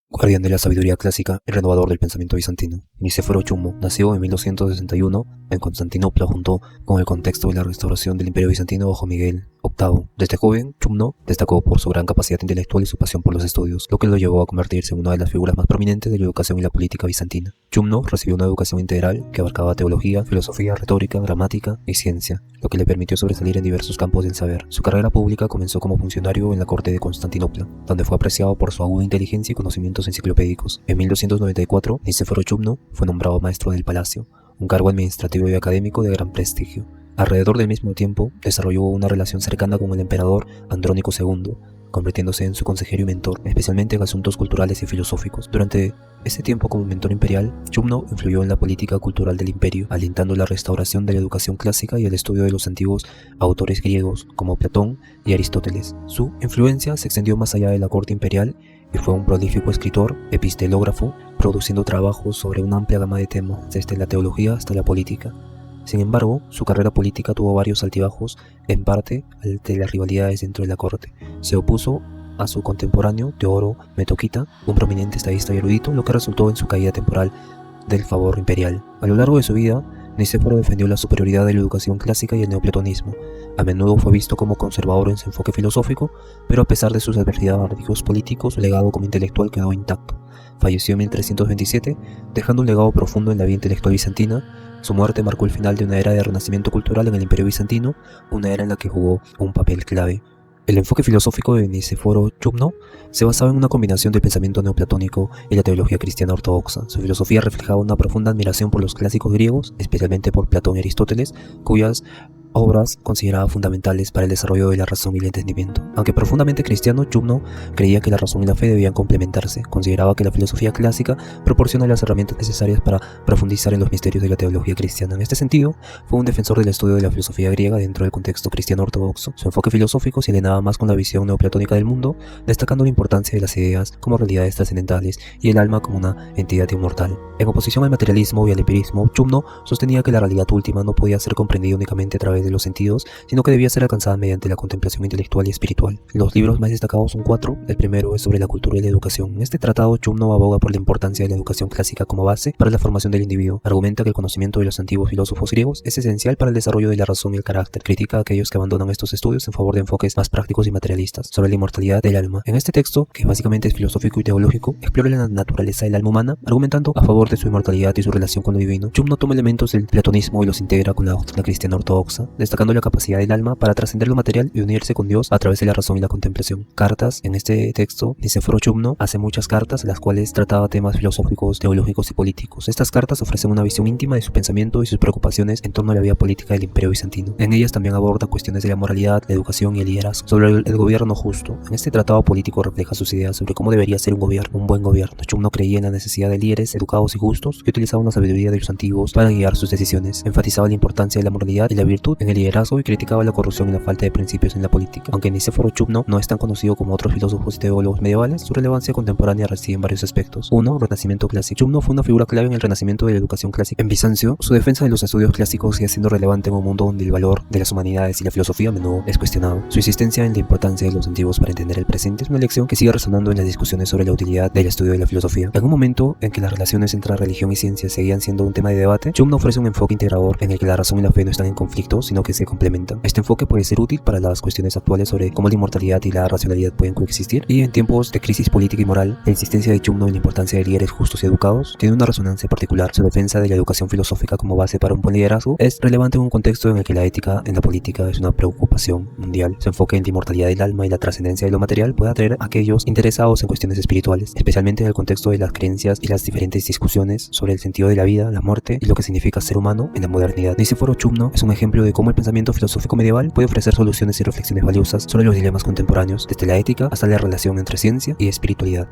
Guardián de la sabiduría clásica y renovador del pensamiento bizantino, Nicéforo Chummo nació en 1261 en Constantinopla junto con el contexto de la restauración del Imperio Bizantino bajo Miguel VIII. Desde joven, Chumno destacó por su gran capacidad intelectual y su pasión por los estudios, lo que lo llevó a convertirse en una de las figuras más prominentes de la educación y la política bizantina. Chumno recibió una educación integral que abarcaba teología, filosofía, retórica, gramática y ciencia, lo que le permitió sobresalir en diversos campos del saber. Su carrera pública comenzó como funcionario en la corte de Constantinopla, donde fue apreciado por su aguda inteligencia y conocimientos enciclopédicos. En 1294, Nicéforo Chumno fue nombrado maestro del palacio, un cargo administrativo y académico de gran prestigio. Alrededor del mismo tiempo, desarrolló una relación cercana con el emperador Andrónico II, convirtiéndose en su consejero y mentor, especialmente en asuntos culturales y filosóficos. Durante ese tiempo como mentor imperial, Chumno influyó en la política cultural del imperio, alentando la restauración de la educación clásica y el estudio de los antiguos autores griegos como Platón y Aristóteles. Su influencia se extendió más allá de la corte imperial y fue un prolífico escritor, epistelógrafo, produciendo trabajos sobre una amplia gama de temas, desde la teología hasta la política. Sin embargo, su carrera política tuvo varios altibajos, en parte de las rivalidades dentro de la corte. Se opuso a su contemporáneo Teodoro Metoquita, un prominente estadista y erudito, lo que resultó en su caída temporal del favor imperial. A lo largo de su vida, Nicéforo defendió la superioridad de la educación clásica y el neoplatonismo. A menudo fue visto como conservador en su enfoque filosófico, pero a pesar de sus adversidades políticos, su legado como intelectual quedó intacto. Falleció en 1327, dejando un legado profundo en la vida intelectual bizantina. Su muerte marcó el final de una era de renacimiento cultural en el Imperio Bizantino, una era en la que jugó un papel clave. El enfoque filosófico de Nicéforo Chumno se basaba en una combinación del pensamiento neoplatónico y la teología cristiana ortodoxa. Su filosofía reflejaba una profunda admiración por los clásicos griegos, especialmente por Platón y Aristóteles, cuyas obras consideraba fundamentales para el desarrollo de la razón y el entendimiento. Aunque profundamente cristiano, Chumno creía que la razón y la fe debían complementarse. Consideraba que la filosofía clásica proporciona las herramientas necesarias para profundizar en los misterios de la teología cristiana. En este sentido, fue un defensor del estudio de la filosofía griega dentro del contexto cristiano ortodoxo. Su enfoque filosófico se alineaba más con la visión neoplatónica del mundo, destacando la importancia de las ideas como realidades trascendentales y el alma como una entidad inmortal. En oposición al materialismo y al empirismo, Chumno sostenía que la realidad última no podía ser comprendida únicamente a través de los sentidos, sino que debía ser alcanzada mediante la contemplación intelectual y espiritual. Los libros más destacados son 4. El primero es sobre la cultura y la educación. En este tratado, Chumno aboga por la importancia de la educación clásica como base para la formación del individuo. Argumenta que el conocimiento de los antiguos filósofos griegos es esencial para el desarrollo de la razón y el carácter. Critica a aquellos que abandonan estos estudios en favor de enfoques más prácticos y materialistas sobre la inmortalidad del alma. En este texto, que básicamente es filosófico y teológico, explora la naturaleza del alma humana, argumentando a favor de su inmortalidad y su relación con lo divino. Chumno toma elementos del platonismo y los integra con la doctrina cristiana ortodoxa, destacando la capacidad del alma para trascender lo material y unirse con Dios a través de la razón y la contemplación. Cartas. En este texto, Nicéforo Chumno hace muchas cartas, las cuales trataba temas filosóficos, teológicos y políticos. Estas cartas ofrecen una visión íntima de su pensamiento y sus preocupaciones en torno a la vida política del Imperio Bizantino. En ellas también aborda cuestiones de la moralidad, la educación y el liderazgo, sobre el gobierno justo. En este tratado político refleja sus ideas sobre cómo debería ser un buen gobierno. Chumno creía en la necesidad de líderes educados y justos que utilizaban la sabiduría de los antiguos para guiar sus decisiones. Enfatizaba la importancia de la moralidad y la virtud en el liderazgo y criticaba la corrupción y la falta de principios en la política. Aunque Nicéforo Chumno no es tan conocido como otros filósofos y teólogos medievales, su relevancia contemporánea reside en varios aspectos. 1. Renacimiento clásico. Chumno fue una figura clave en el renacimiento de la educación clásica en Bizancio. Su defensa de los estudios clásicos sigue siendo relevante en un mundo donde el valor de las humanidades y la filosofía a menudo es cuestionado. Su insistencia en la importancia de los antiguos para entender el presente es una lección que sigue resonando en las discusiones sobre la utilidad del estudio de la filosofía. En un momento en que las relaciones entre religión y ciencia seguían siendo un tema de debate, Chumno ofrece un enfoque integrador en el que la razón y la fe no están en conflicto, sino que se complementan. Este enfoque puede ser útil para las cuestiones actuales sobre cómo la inmortalidad y la racionalidad pueden coexistir, y en tiempos de crisis política y moral, la insistencia de Chumno en la importancia de líderes justos y educados tiene una resonancia particular. Su defensa de la educación filosófica como base para un buen liderazgo es relevante en un contexto en el que la ética en la política es una preocupación mundial. Su enfoque en la inmortalidad del alma y la trascendencia de lo material puede atraer a aquellos interesados en cuestiones espirituales, especialmente en el contexto de las creencias y las diferentes discusiones sobre el sentido de la vida, la muerte y lo que significa ser humano en la modernidad. Nicéforo Chumno es un ejemplo de cómo el pensamiento filosófico medieval puede ofrecer soluciones y reflexiones valiosas sobre los dilemas contemporáneos, desde la ética hasta la relación entre ciencia y espiritualidad.